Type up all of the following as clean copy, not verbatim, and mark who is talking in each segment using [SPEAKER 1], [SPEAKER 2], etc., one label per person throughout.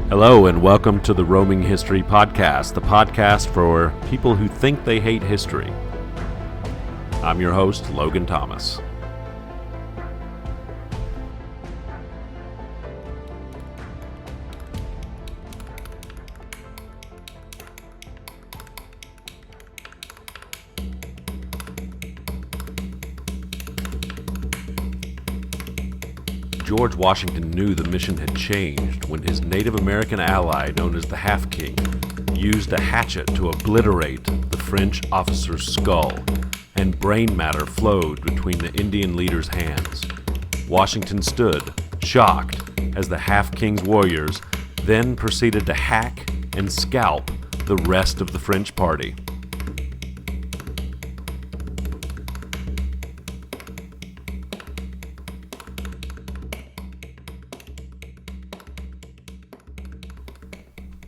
[SPEAKER 1] Hello and welcome to the Roaming History Podcast, the podcast for people who think they hate history. I'm your host, Logan Thomas. George Washington knew the mission had changed when his Native American ally, known as the Half-King, used a hatchet to obliterate the French officer's skull, and brain matter flowed between the Indian leader's hands. Washington stood, shocked, as the Half-King's warriors then proceeded to hack and scalp the rest of the French party.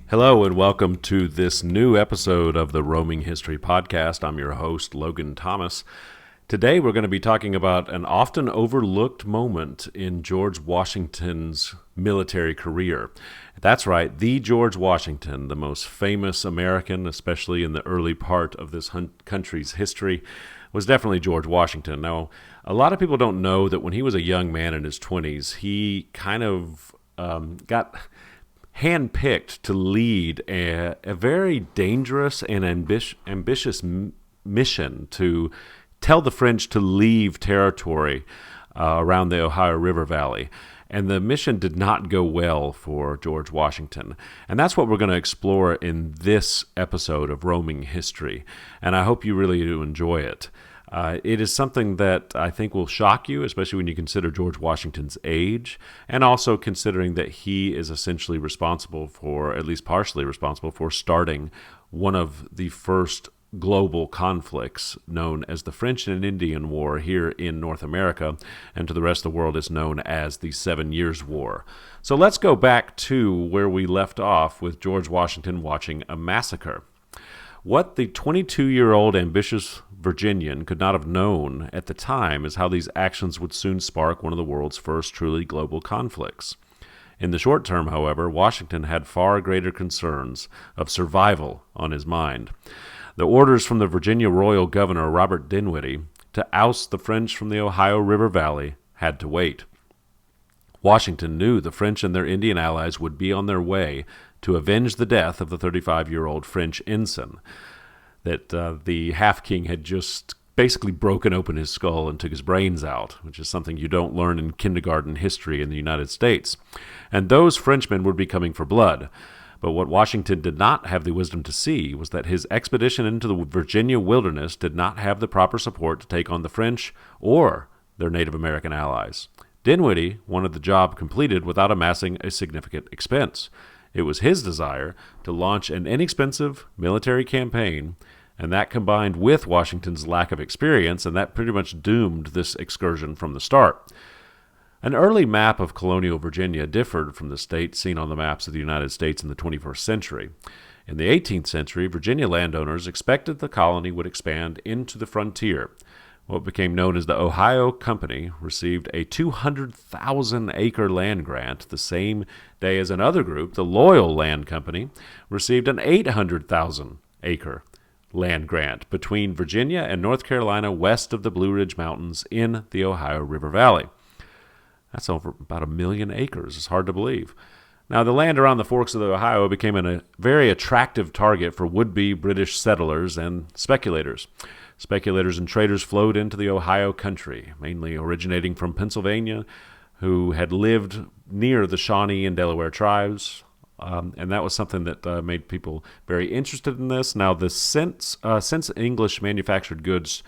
[SPEAKER 1] Hello and welcome to this new episode of the Roaming History Podcast. I'm your host, Logan Thomas. Today we're going to be talking about an often overlooked moment in George Washington's military career. That's right, the George Washington, the most famous American, especially in the early part of this country's history, was definitely George Washington. Now, a lot of people don't know that when he was a young man in his 20s, he kind of got handpicked to lead a very dangerous and ambitious mission to tell the French to leave territory around the Ohio River Valley. And the mission did not go well for George Washington. And that's what we're going to explore in this episode of Roaming History. And I hope you really do enjoy it. It is something that I think will shock you, especially when you consider George Washington's age, and also considering that he is essentially responsible for, at least partially responsible for, starting one of the first global conflicts known as the French and Indian War here in North America, and to the rest of the world is known as the 7 Years' War. So let's go back to where we left off with George Washington watching a massacre. What the 22-year-old ambitious Virginian could not have known at the time is how these actions would soon spark one of the world's first truly global conflicts. In the short term, however, Washington had far greater concerns of survival on his mind. The orders from the Virginia Royal Governor, Robert Dinwiddie, to oust the French from the Ohio River Valley had to wait. Washington knew the French and their Indian allies would be on their way to avenge the death of the 35-year-old French ensign, that the Half-King had just basically broken open his skull and took his brains out, which is something you don't learn in kindergarten history in the United States. And those Frenchmen would be coming for blood. But what Washington did not have the wisdom to see was that his expedition into the Virginia wilderness did not have the proper support to take on the French or their Native American allies. Dinwiddie wanted the job completed without amassing a significant expense. It was his desire to launch an inexpensive military campaign, and that combined with Washington's lack of experience, and that pretty much doomed this excursion from the start. An early map of colonial Virginia differed from the state seen on the maps of the United States in the 21st century. In the 18th century, Virginia landowners expected the colony would expand into the frontier. What became known as the Ohio Company received a 200,000-acre land grant the same day as another group, the Loyal Land Company, received an 800,000-acre land grant between Virginia and North Carolina west of the Blue Ridge Mountains in the Ohio River Valley. That's over about 1 million acres. It's hard to believe. Now, the land around the forks of the Ohio became a very attractive target for would-be British settlers and speculators. Speculators and traders flowed into the Ohio country, mainly originating from Pennsylvania, who had lived near the Shawnee and Delaware tribes, and that was something that made people very interested in this. Now, since English manufactured goods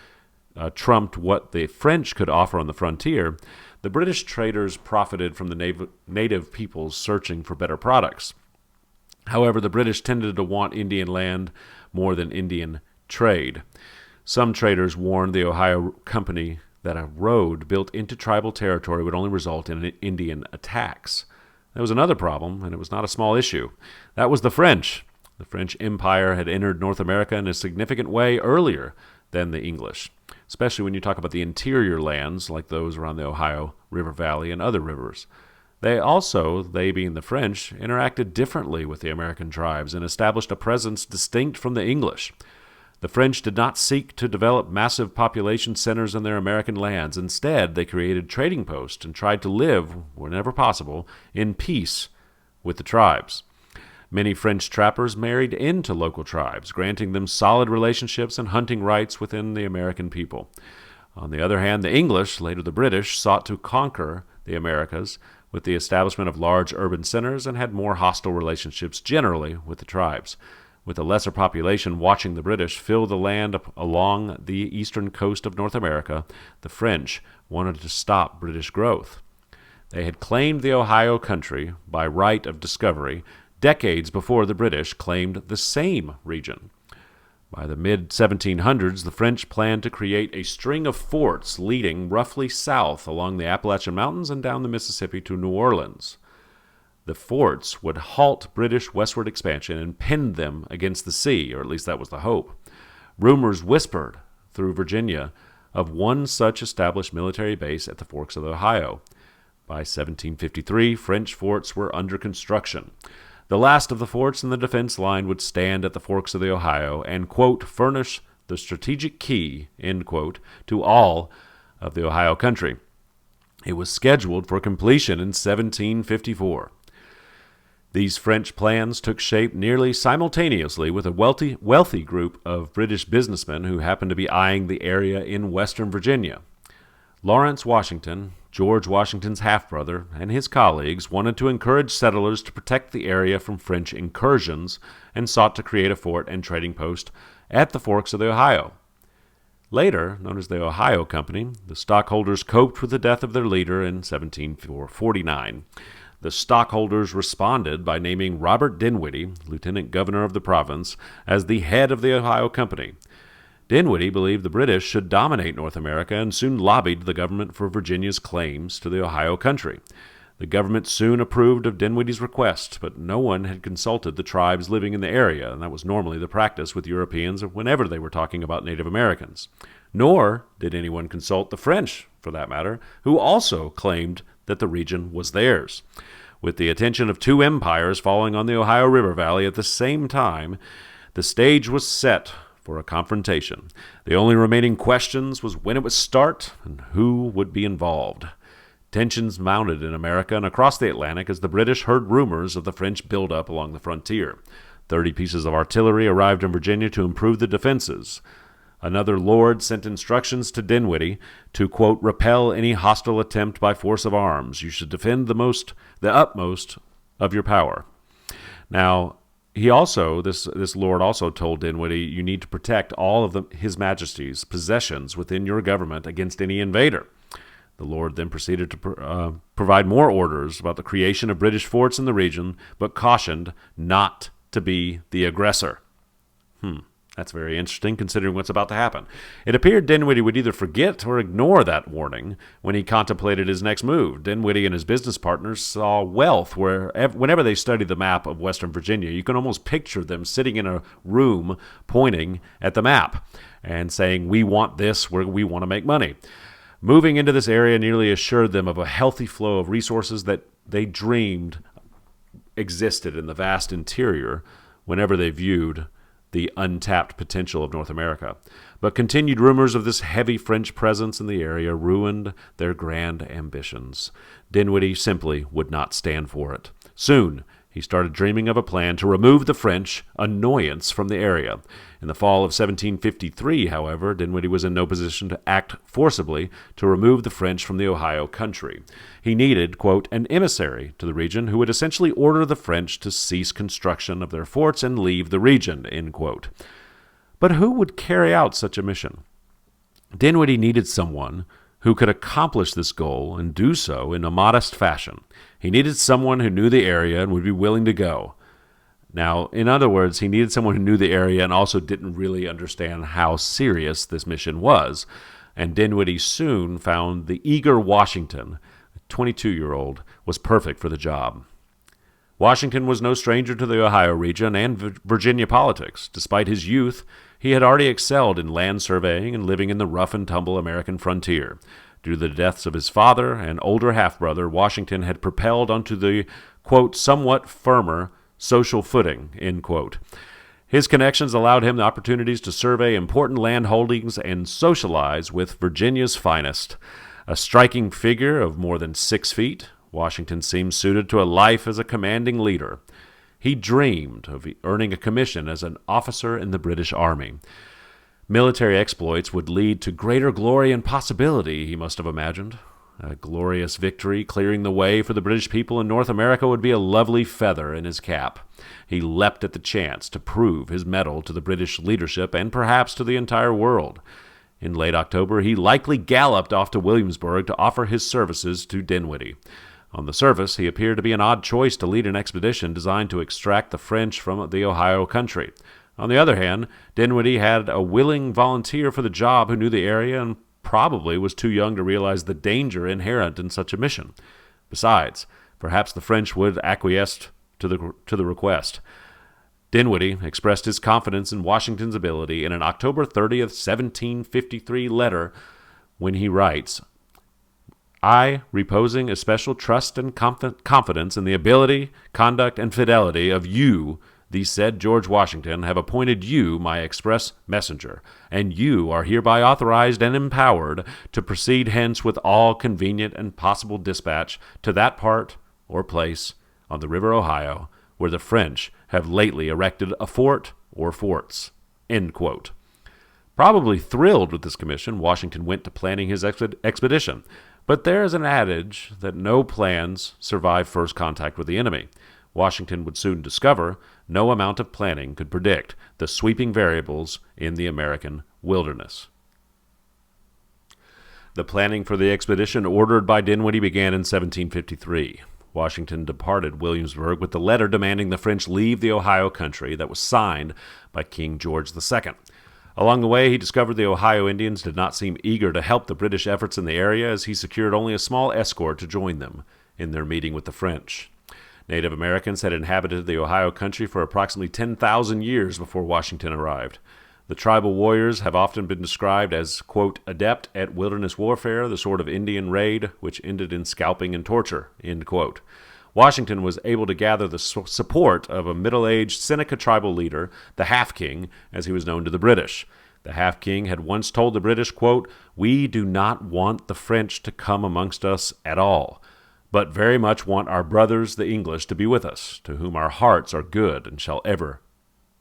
[SPEAKER 1] trumped what the French could offer on the frontier, the British traders profited from the native peoples searching for better products. However, the British tended to want Indian land more than Indian trade. Some traders warned the Ohio Company that a road built into tribal territory would only result in Indian attacks. There was another problem, and it was not a small issue. That was the French. The French Empire had entered North America in a significant way earlier than the English, especially when you talk about the interior lands like those around the Ohio River Valley and other rivers. They being the French, interacted differently with the American tribes and established a presence distinct from the English. The French did not seek to develop massive population centers in their American lands. Instead, they created trading posts and tried to live, whenever possible, in peace with the tribes. Many French trappers married into local tribes, granting them solid relationships and hunting rights within the American people. On the other hand, the English, later the British, sought to conquer the Americas with the establishment of large urban centers and had more hostile relationships generally with the tribes. With a lesser population watching the British fill the land along the eastern coast of North America, the French wanted to stop British growth. They had claimed the Ohio country by right of discovery decades before the British claimed the same region. By the mid-1700s, the French planned to create a string of forts leading roughly south along the Appalachian Mountains and down the Mississippi to New Orleans. The forts would halt British westward expansion and pin them against the sea, or at least that was the hope. Rumors whispered through Virginia of one such established military base at the Forks of the Ohio. By 1753, French forts were under construction. The last of the forts in the defense line would stand at the Forks of the Ohio and, quote, furnish the strategic key, end quote, to all of the Ohio country. It was scheduled for completion in 1754. These French plans took shape nearly simultaneously with a wealthy group of British businessmen who happened to be eyeing the area in western Virginia. Lawrence Washington, George Washington's half-brother, and his colleagues wanted to encourage settlers to protect the area from French incursions and sought to create a fort and trading post at the Forks of the Ohio. Later, known as the Ohio Company, the stockholders coped with the death of their leader in 1749. The stockholders responded by naming Robert Dinwiddie, lieutenant governor of the province, as the head of the Ohio Company. Dinwiddie believed the British should dominate North America and soon lobbied the government for Virginia's claims to the Ohio country. The government soon approved of Dinwiddie's request, but no one had consulted the tribes living in the area, and that was normally the practice with Europeans whenever they were talking about Native Americans. Nor did anyone consult the French, for that matter, who also claimed that the region was theirs. With the attention of two empires falling on the Ohio River Valley at the same time, the stage was set for a confrontation. The only remaining questions was when it would start and who would be involved. Tensions mounted in America and across the Atlantic as the British heard rumors of the French buildup along the frontier. 30 pieces of artillery arrived in Virginia to improve the defenses. Another lord sent instructions to Dinwiddie to, quote, repel any hostile attempt by force of arms. You should defend the utmost of your power. Now, this lord also told Dinwiddie, you need to protect all of His Majesty's possessions within your government against any invader. The lord then proceeded to provide more orders about the creation of British forts in the region, but cautioned not to be the aggressor. That's very interesting, considering what's about to happen. It appeared Dinwiddie would either forget or ignore that warning when he contemplated his next move. Dinwiddie and his business partners saw wealth whenever they studied the map of Western Virginia. You can almost picture them sitting in a room pointing at the map and saying, we want this, we want to make money. Moving into this area nearly assured them of a healthy flow of resources that they dreamed existed in the vast interior whenever they viewed the untapped potential of North America. But continued rumors of this heavy French presence in the area ruined their grand ambitions. Dinwiddie simply would not stand for it. Soon, he started dreaming of a plan to remove the French annoyance from the area. In the fall of 1753, however, Dinwiddie was in no position to act forcibly to remove the French from the Ohio country. He needed, quote, an emissary to the region who would essentially order the French to cease construction of their forts and leave the region, end quote. But who would carry out such a mission? Dinwiddie needed someone who could accomplish this goal and do so in a modest fashion. He needed someone who knew the area and would be willing to go. Now, in other words, he needed someone who knew the area and also didn't really understand how serious this mission was. And Dinwiddie soon found the eager Washington, a 22-year-old, was perfect for the job. Washington was no stranger to the Ohio region and Virginia politics. Despite his youth, he had already excelled in land surveying and living in the rough-and-tumble American frontier. Due to the deaths of his father and older half-brother, Washington had propelled onto the, quote, somewhat firmer social footing, end quote. His connections allowed him the opportunities to survey important land holdings and socialize with Virginia's finest. A striking figure of more than 6 feet, Washington seemed suited to a life as a commanding leader. He dreamed of earning a commission as an officer in the British Army. Military exploits would lead to greater glory and possibility, he must have imagined. A glorious victory clearing the way for the British people in North America would be a lovely feather in his cap. He leapt at the chance to prove his mettle to the British leadership and perhaps to the entire world. In late October, he likely galloped off to Williamsburg to offer his services to Dinwiddie. On the surface, he appeared to be an odd choice to lead an expedition designed to extract the French from the Ohio country. On the other hand, Dinwiddie had a willing volunteer for the job who knew the area and probably was too young to realize the danger inherent in such a mission. Besides, perhaps the French would acquiesce to the request. Dinwiddie expressed his confidence in Washington's ability in an October 30th, 1753 letter when he writes, I, reposing especial trust and confidence in the ability, conduct, and fidelity of you, the said George Washington, have appointed you my express messenger, and you are hereby authorized and empowered to proceed hence with all convenient and possible dispatch to that part or place on the river Ohio where the French have lately erected a fort or forts. End quote. Probably thrilled with this commission, Washington went to planning his expedition. But there is an adage that no plans survive first contact with the enemy. Washington would soon discover no amount of planning could predict the sweeping variables in the American wilderness. The planning for the expedition ordered by Dinwiddie began in 1753. Washington departed Williamsburg with the letter demanding the French leave the Ohio country that was signed by King George II. Along the way, he discovered the Ohio Indians did not seem eager to help the British efforts in the area, as he secured only a small escort to join them in their meeting with the French. Native Americans had inhabited the Ohio country for approximately 10,000 years before Washington arrived. The tribal warriors have often been described as, quote, adept at wilderness warfare, the sort of Indian raid which ended in scalping and torture, end quote. Washington was able to gather the support of a middle-aged Seneca tribal leader, the Half-King, as he was known to the British. The Half-King had once told the British, quote, we do not want the French to come amongst us at all, but very much want our brothers the English to be with us, to whom our hearts are good and shall ever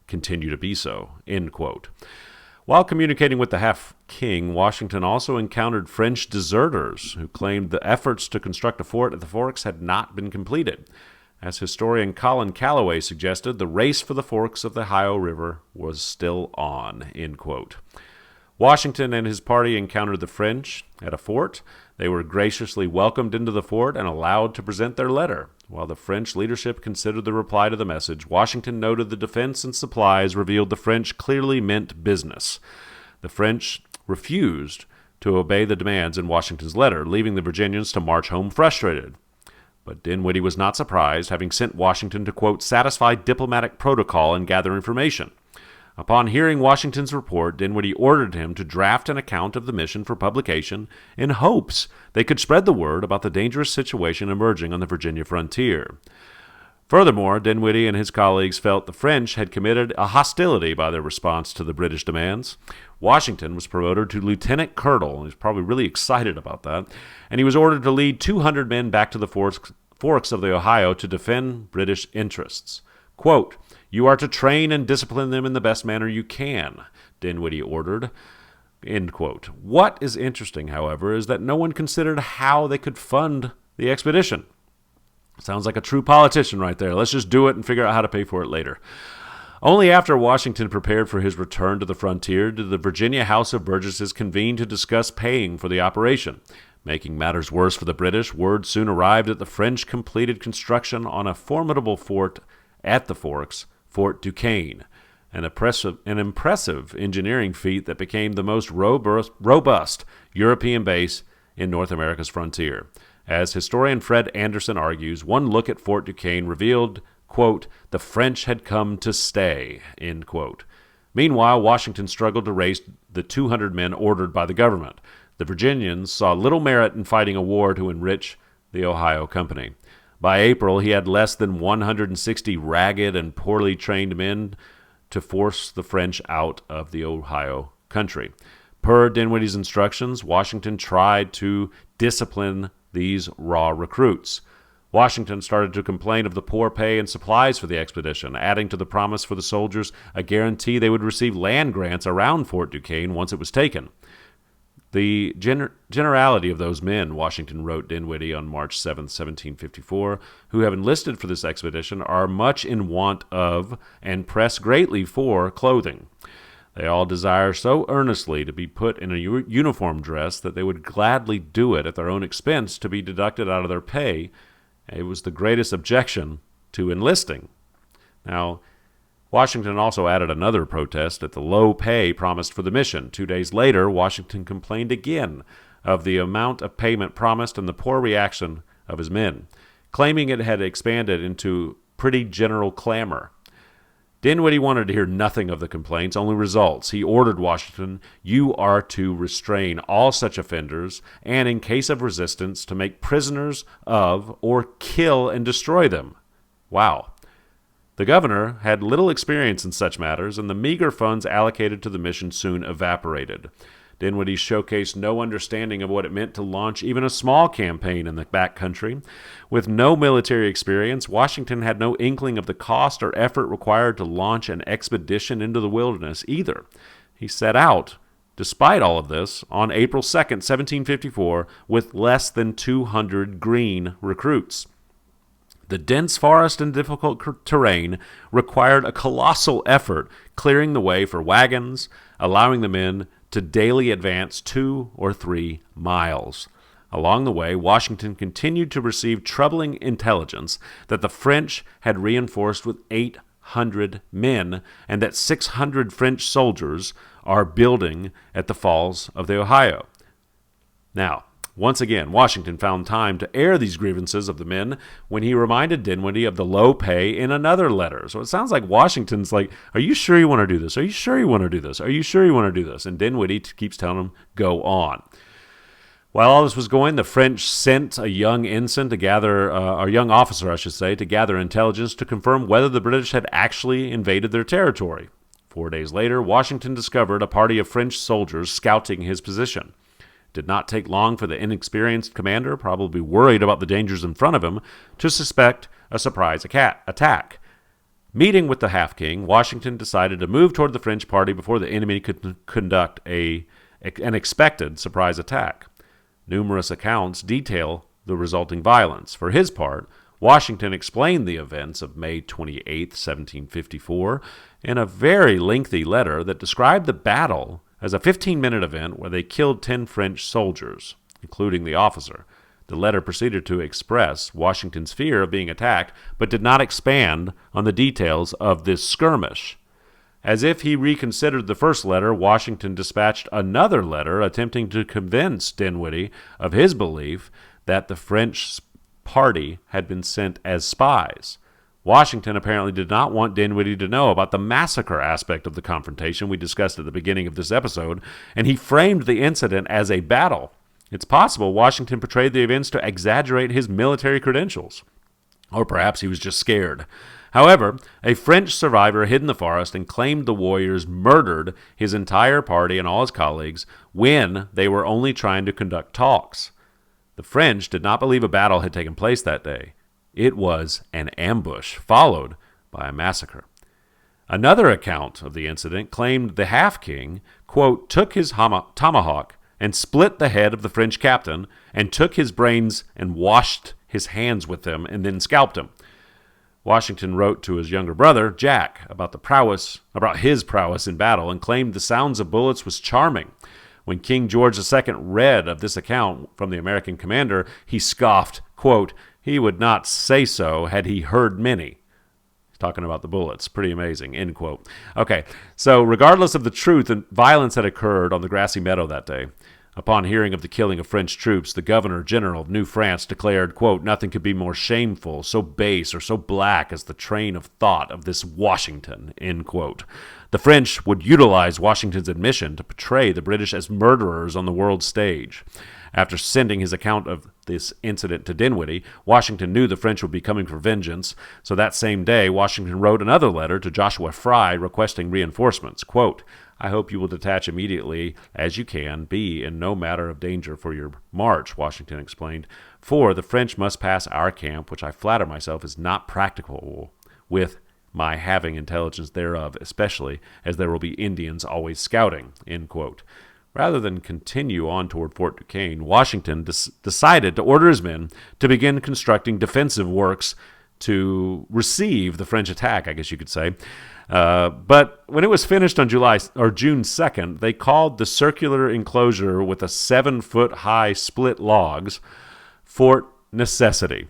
[SPEAKER 1] continue to be so, end quote. While communicating with the Half-King, Washington also encountered French deserters who claimed the efforts to construct a fort at the Forks had not been completed. As historian Colin Calloway suggested, the race for the forks of the Ohio River was still on, end quote. Washington and his party encountered the French at a fort. They were graciously welcomed into the fort and allowed to present their letter. While the French leadership considered the reply to the message, Washington noted the defense and supplies revealed the French clearly meant business. The French refused to obey the demands in Washington's letter, leaving the Virginians to march home frustrated. But Dinwiddie was not surprised, having sent Washington to, quote, satisfy diplomatic protocol and gather information. Upon hearing Washington's report, Dinwiddie ordered him to draft an account of the mission for publication in hopes they could spread the word about the dangerous situation emerging on the Virginia frontier. Furthermore, Dinwiddie and his colleagues felt the French had committed a hostility by their response to the British demands. Washington was promoted to lieutenant colonel, and he was probably really excited about that, and he was ordered to lead 200 men back to the forks of the Ohio to defend British interests. Quote, you are to train and discipline them in the best manner you can, Dinwiddie ordered, end quote. What is interesting, however, is that no one considered how they could fund the expedition. Sounds like a true politician right there. Let's just do it and figure out how to pay for it later. Only after Washington prepared for his return to the frontier did the Virginia House of Burgesses convene to discuss paying for the operation. Making matters worse for the British, word soon arrived that the French completed construction on a formidable fort at the Forks, Fort Duquesne, an impressive engineering feat that became the most robust European base in North America's frontier. As historian Fred Anderson argues, one look at Fort Duquesne revealed, quote, the French had come to stay, end quote. Meanwhile, Washington struggled to raise the 200 men ordered by the government. The Virginians saw little merit in fighting a war to enrich the Ohio Company. By April, he had less than 160 ragged and poorly trained men to force the French out of the Ohio country. Per Dinwiddie's instructions, Washington tried to discipline these raw recruits. Washington started to complain of the poor pay and supplies for the expedition, adding to the promise for the soldiers a guarantee they would receive land grants around Fort Duquesne once it was taken. The generality of those men, Washington wrote Dinwiddie on March 7, 1754, who have enlisted for this expedition are much in want of and press greatly for clothing. They all desire so earnestly to be put in a uniform dress that they would gladly do it at their own expense to be deducted out of their pay. It was the greatest objection to enlisting. Now, Washington also added another protest at the low pay promised for the mission. 2 days later, Washington complained again of the amount of payment promised and the poor reaction of his men, claiming it had expanded into pretty general clamor. Dinwiddie wanted to hear nothing of the complaints, only results. He ordered Washington, "You are to restrain all such offenders, and in case of resistance, to make prisoners of or kill and destroy them." Wow. The governor had little experience in such matters, and the meager funds allocated to the mission soon evaporated. Dinwiddie showcased no understanding of what it meant to launch even a small campaign in the back country. With no military experience, Washington had no inkling of the cost or effort required to launch an expedition into the wilderness either. He set out, despite all of this, on April 2nd, 1754, with less than 200 green recruits. The dense forest and difficult terrain required a colossal effort clearing the way for wagons, allowing the men to daily advance 2 or 3 miles. Along the way, Washington continued to receive troubling intelligence that the French had reinforced with 800 men and that 600 French soldiers are building at the Falls of the Ohio. Now, once again, Washington found time to air these grievances of the men when he reminded Dinwiddie of the low pay in another letter. So it sounds like Washington's like, "Are you sure you want to do this? Are you sure you want to do this? Are you sure you want to do this?" And Dinwiddie keeps telling him, "Go on." While all this was going, the French sent a young ensign to gather, a young officer, I should say, to gather intelligence to confirm whether the British had actually invaded their territory. 4 days later, Washington discovered a party of French soldiers scouting his position. Did not take long for the inexperienced commander, probably worried about the dangers in front of him, to suspect a surprise attack. Meeting with the half-king, Washington decided to move toward the French party before the enemy could conduct an expected surprise attack. Numerous accounts detail the resulting violence. For his part, Washington explained the events of May 28, 1754, in a very lengthy letter that described the battle as a 15-minute event where they killed 10 French soldiers, including the officer. The letter proceeded to express Washington's fear of being attacked, but did not expand on the details of this skirmish. As if he reconsidered the first letter, Washington dispatched another letter attempting to convince Dinwiddie of his belief that the French party had been sent as spies. Washington apparently did not want Dinwiddie to know about the massacre aspect of the confrontation we discussed at the beginning of this episode, and he framed the incident as a battle. It's possible Washington portrayed the events to exaggerate his military credentials. Or perhaps he was just scared. However, a French survivor hid in the forest and claimed the warriors murdered his entire party and all his colleagues when they were only trying to conduct talks. The French did not believe a battle had taken place that day. It was an ambush, followed by a massacre. Another account of the incident claimed the half-king, quote, took his tomahawk and split the head of the French captain and took his brains and washed his hands with them and then scalped him. Washington wrote to his younger brother, Jack, about his prowess in battle and claimed the sounds of bullets was charming. When King George II read of this account from the American commander, he scoffed, quote, he would not say so had he heard many. He's talking about the bullets. Pretty amazing, end quote. Okay, so regardless of the truth, violence had occurred on the grassy meadow that day. Upon hearing of the killing of French troops, the governor-general of New France declared, quote, "Nothing could be more shameful, so base, or so black as the train of thought of this Washington," end quote. The French would utilize Washington's admission to portray the British as murderers on the world stage. After sending his account of this incident to Dinwiddie, Washington knew the French would be coming for vengeance, so that same day, Washington wrote another letter to Joshua Fry requesting reinforcements. Quote, "I hope you will detach immediately as you can, be in no matter of danger for your march," Washington explained, "for the French must pass our camp, which I flatter myself is not practicable with my having intelligence thereof, especially as there will be Indians always scouting," end quote. Rather than continue on toward Fort Duquesne, Washington decided to order his men to begin constructing defensive works to receive the French attack, I guess you could say. But when it was finished on June 2nd, they called the circular enclosure with a 7-foot-high split logs Fort Necessity.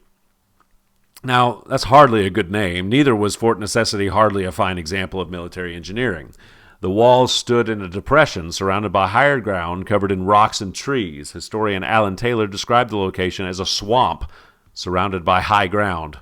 [SPEAKER 1] Now, that's hardly a good name. Neither was Fort Necessity hardly a fine example of military engineering. The walls stood in a depression surrounded by higher ground covered in rocks and trees. Historian Alan Taylor described the location as a swamp surrounded by high ground.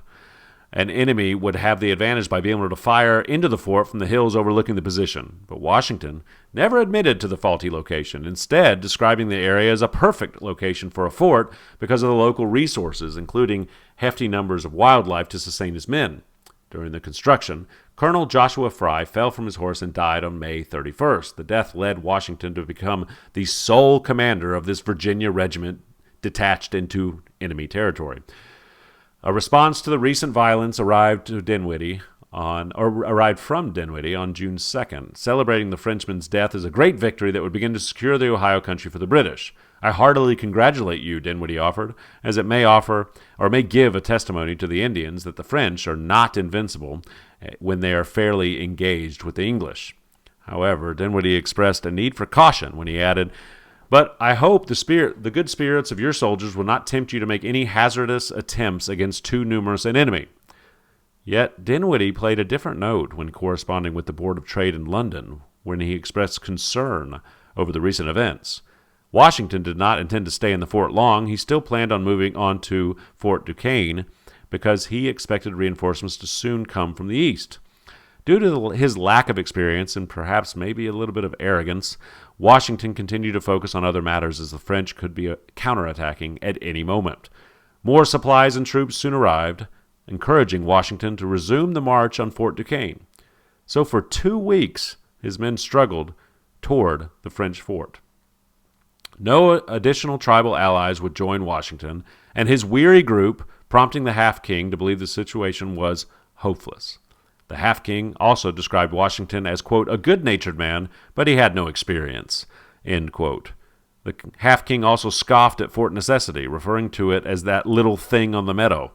[SPEAKER 1] An enemy would have the advantage by being able to fire into the fort from the hills overlooking the position. But Washington never admitted to the faulty location, instead describing the area as a perfect location for a fort because of the local resources, including hefty numbers of wildlife to sustain his men. During the construction, Colonel Joshua Fry fell from his horse and died on May 31st. The death led Washington to become the sole commander of this Virginia regiment detached into enemy territory. A response to the recent violence arrived from Dinwiddie on June 2nd. Celebrating the Frenchman's death is a great victory that would begin to secure the Ohio country for the British. "I heartily congratulate you," Dinwiddie offered, "as it may give a testimony to the Indians that the French are not invincible when they are fairly engaged with the English." However, Dinwiddie expressed a need for caution when he added, "But I hope the good spirits of your soldiers will not tempt you to make any hazardous attempts against too numerous an enemy." Yet Dinwiddie played a different note when corresponding with the Board of Trade in London, when he expressed concern over the recent events. Washington did not intend to stay in the fort long. He still planned on moving on to Fort Duquesne because he expected reinforcements to soon come from the east. Due to his lack of experience and perhaps maybe a little bit of arrogance, Washington continued to focus on other matters as the French could be counterattacking at any moment. More supplies and troops soon arrived, encouraging Washington to resume the march on Fort Duquesne. So for 2 weeks, his men struggled toward the French fort. No additional tribal allies would join Washington, and his weary group, prompting the Half-King to believe the situation was hopeless. The Half-King also described Washington as, quote, "a good-natured man, but he had no experience," end quote. The Half-King also scoffed at Fort Necessity, referring to it as that little thing on the meadow.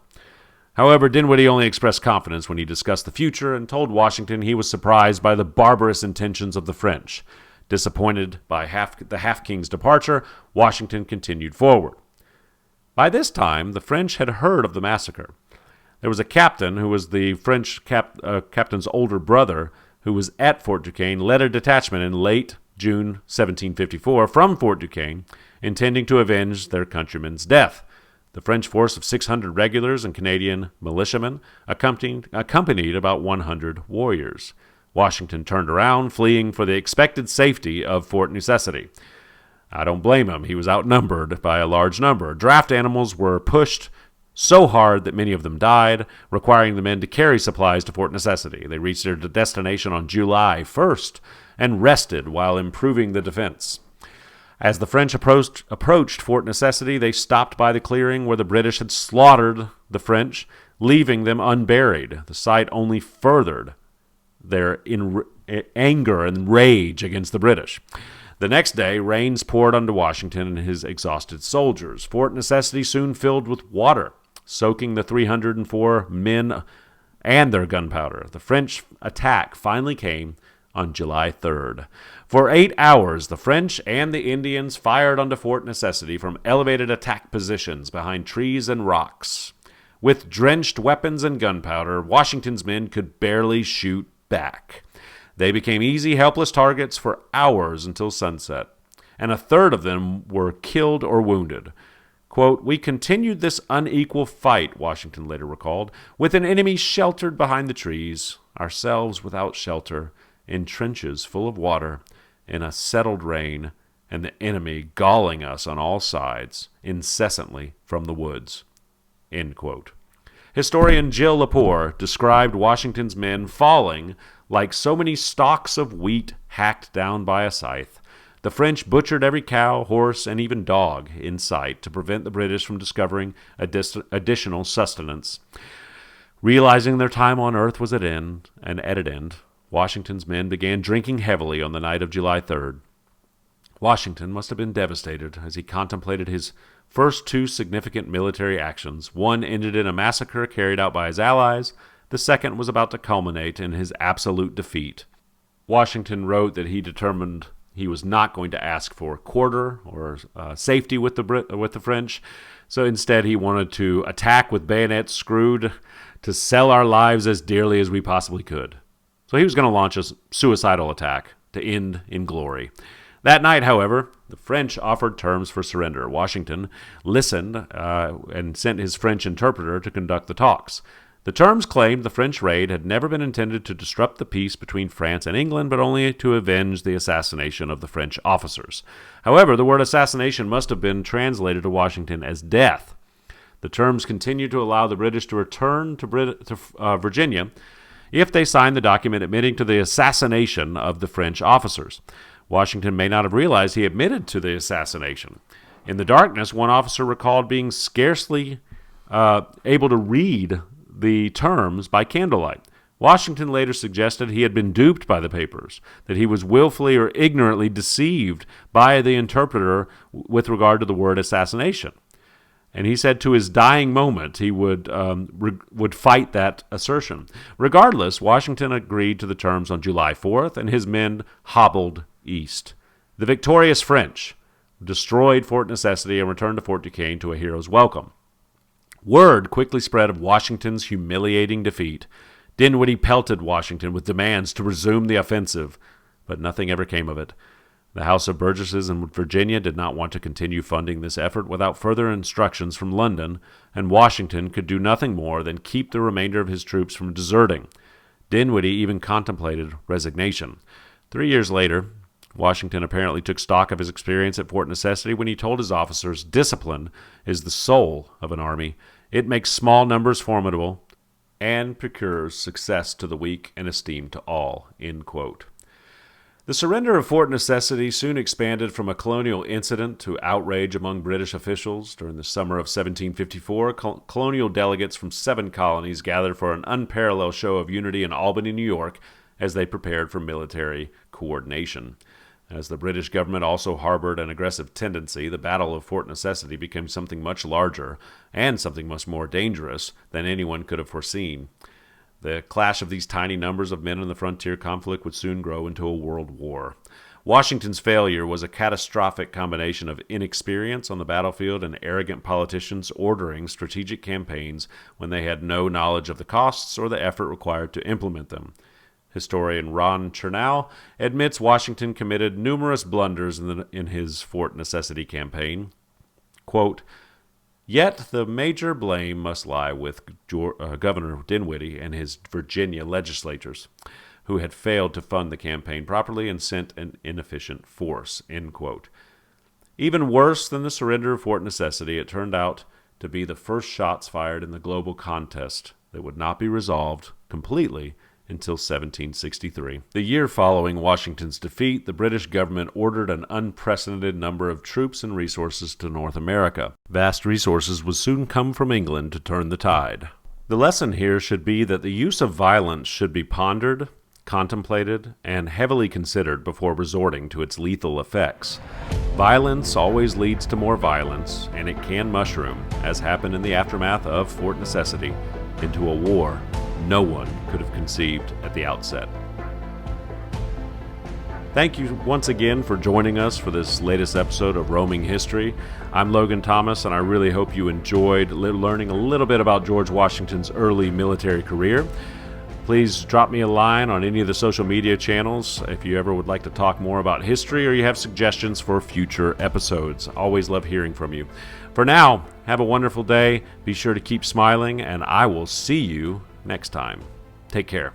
[SPEAKER 1] However, Dinwiddie only expressed confidence when he discussed the future and told Washington he was surprised by the barbarous intentions of the French. Disappointed by the Half-King's departure, Washington continued forward. By this time, the French had heard of the massacre. There was a captain who was the French captain's older brother who was at Fort Duquesne, led a detachment in late June 1754 from Fort Duquesne, intending to avenge their countryman's death. The French force of 600 regulars and Canadian militiamen accompanied about 100 warriors. Washington turned around, fleeing for the expected safety of Fort Necessity. I don't blame him. He was outnumbered by a large number. Draft animals were pushed so hard that many of them died, requiring the men to carry supplies to Fort Necessity. They reached their destination on July 1st and rested while improving the defense. As the French approached Fort Necessity, they stopped by the clearing where the British had slaughtered the French, leaving them unburied. The sight only furthered their anger and rage against the British. The next day, rains poured onto Washington and his exhausted soldiers. Fort Necessity soon filled with water, soaking the 304 men and their gunpowder. The French attack finally came on July 3rd. For 8 hours, the French and the Indians fired onto Fort Necessity from elevated attack positions behind trees and rocks. With drenched weapons and gunpowder, Washington's men could barely shoot back. They became easy, helpless targets for hours until sunset. and a third of them were killed or wounded. Quote, "We continued this unequal fight," Washington later recalled, "with an enemy sheltered behind the trees, ourselves without shelter, in trenches full of water, in a settled rain, and the enemy galling us on all sides, incessantly from the woods." End quote. Historian Jill Lepore described Washington's men falling like so many stalks of wheat hacked down by a scythe. The French butchered every cow, horse, and even dog in sight to prevent the British from discovering additional sustenance. Realizing their time on earth was at an end, Washington's men began drinking heavily on the night of July 3rd. Washington must have been devastated as he contemplated his first two significant military actions. One ended in a massacre carried out by his allies. The second was about to culminate in his absolute defeat. Washington wrote that he determined he was not going to ask for quarter or safety with the French, so instead he wanted to attack with bayonets screwed to sell our lives as dearly as we possibly could. So he was going to launch a suicidal attack to end in glory. That night, however, the French offered terms for surrender. Washington listened and sent his French interpreter to conduct the talks. The terms claimed the French raid had never been intended to disrupt the peace between France and England, but only to avenge the assassination of the French officers. However, the word assassination must have been translated to Washington as death. The terms continued to allow the British to return to Virginia if they signed the document admitting to the assassination of the French officers. Washington may not have realized he admitted to the assassination. In the darkness, one officer recalled being scarcely able to read the terms by candlelight. Washington later suggested he had been duped by the papers, that he was willfully or ignorantly deceived by the interpreter with regard to the word assassination. And he said to his dying moment he would fight that assertion. Regardless, Washington agreed to the terms on July 4th, and his men hobbled east. The victorious French destroyed Fort Necessity and returned to Fort Duquesne to a hero's welcome. Word quickly spread of Washington's humiliating defeat. Dinwiddie pelted Washington with demands to resume the offensive, but nothing ever came of it. The House of Burgesses in Virginia did not want to continue funding this effort without further instructions from London, and Washington could do nothing more than keep the remainder of his troops from deserting. Dinwiddie even contemplated resignation. 3 years later, Washington apparently took stock of his experience at Fort Necessity when he told his officers, "Discipline is the soul of an army. It makes small numbers formidable and procures success to the weak and esteem to all." End quote. The surrender of Fort Necessity soon expanded from a colonial incident to outrage among British officials. During the summer of 1754, colonial delegates from 7 colonies gathered for an unparalleled show of unity in Albany, New York, as they prepared for military coordination. As the British government also harbored an aggressive tendency, the Battle of Fort Necessity became something much larger and something much more dangerous than anyone could have foreseen. The clash of these tiny numbers of men in the frontier conflict would soon grow into a world war. Washington's failure was a catastrophic combination of inexperience on the battlefield and arrogant politicians ordering strategic campaigns when they had no knowledge of the costs or the effort required to implement them. Historian Ron Chernow admits Washington committed numerous blunders in his Fort Necessity campaign. Quote, "Yet the major blame must lie with Governor Dinwiddie and his Virginia legislators, who had failed to fund the campaign properly and sent an inefficient force." End quote. Even worse than the surrender of Fort Necessity, it turned out to be the first shots fired in the global contest that would not be resolved completely until 1763. The year following Washington's defeat, the British government ordered an unprecedented number of troops and resources to North America. Vast resources would soon come from England to turn the tide. The lesson here should be that the use of violence should be pondered, contemplated, and heavily considered before resorting to its lethal effects. Violence always leads to more violence, and it can mushroom, as happened in the aftermath of Fort Necessity, into a war no one could have conceived at the outset. Thank you once again for joining us for this latest episode of Roaming History. I'm Logan Thomas, and I really hope you enjoyed learning a little bit about George Washington's early military career. Please drop me a line on any of the social media channels if you ever would like to talk more about history or you have suggestions for future episodes. Always love hearing from you. For now, have a wonderful day. Be sure to keep smiling, and I will see you next time. Take care.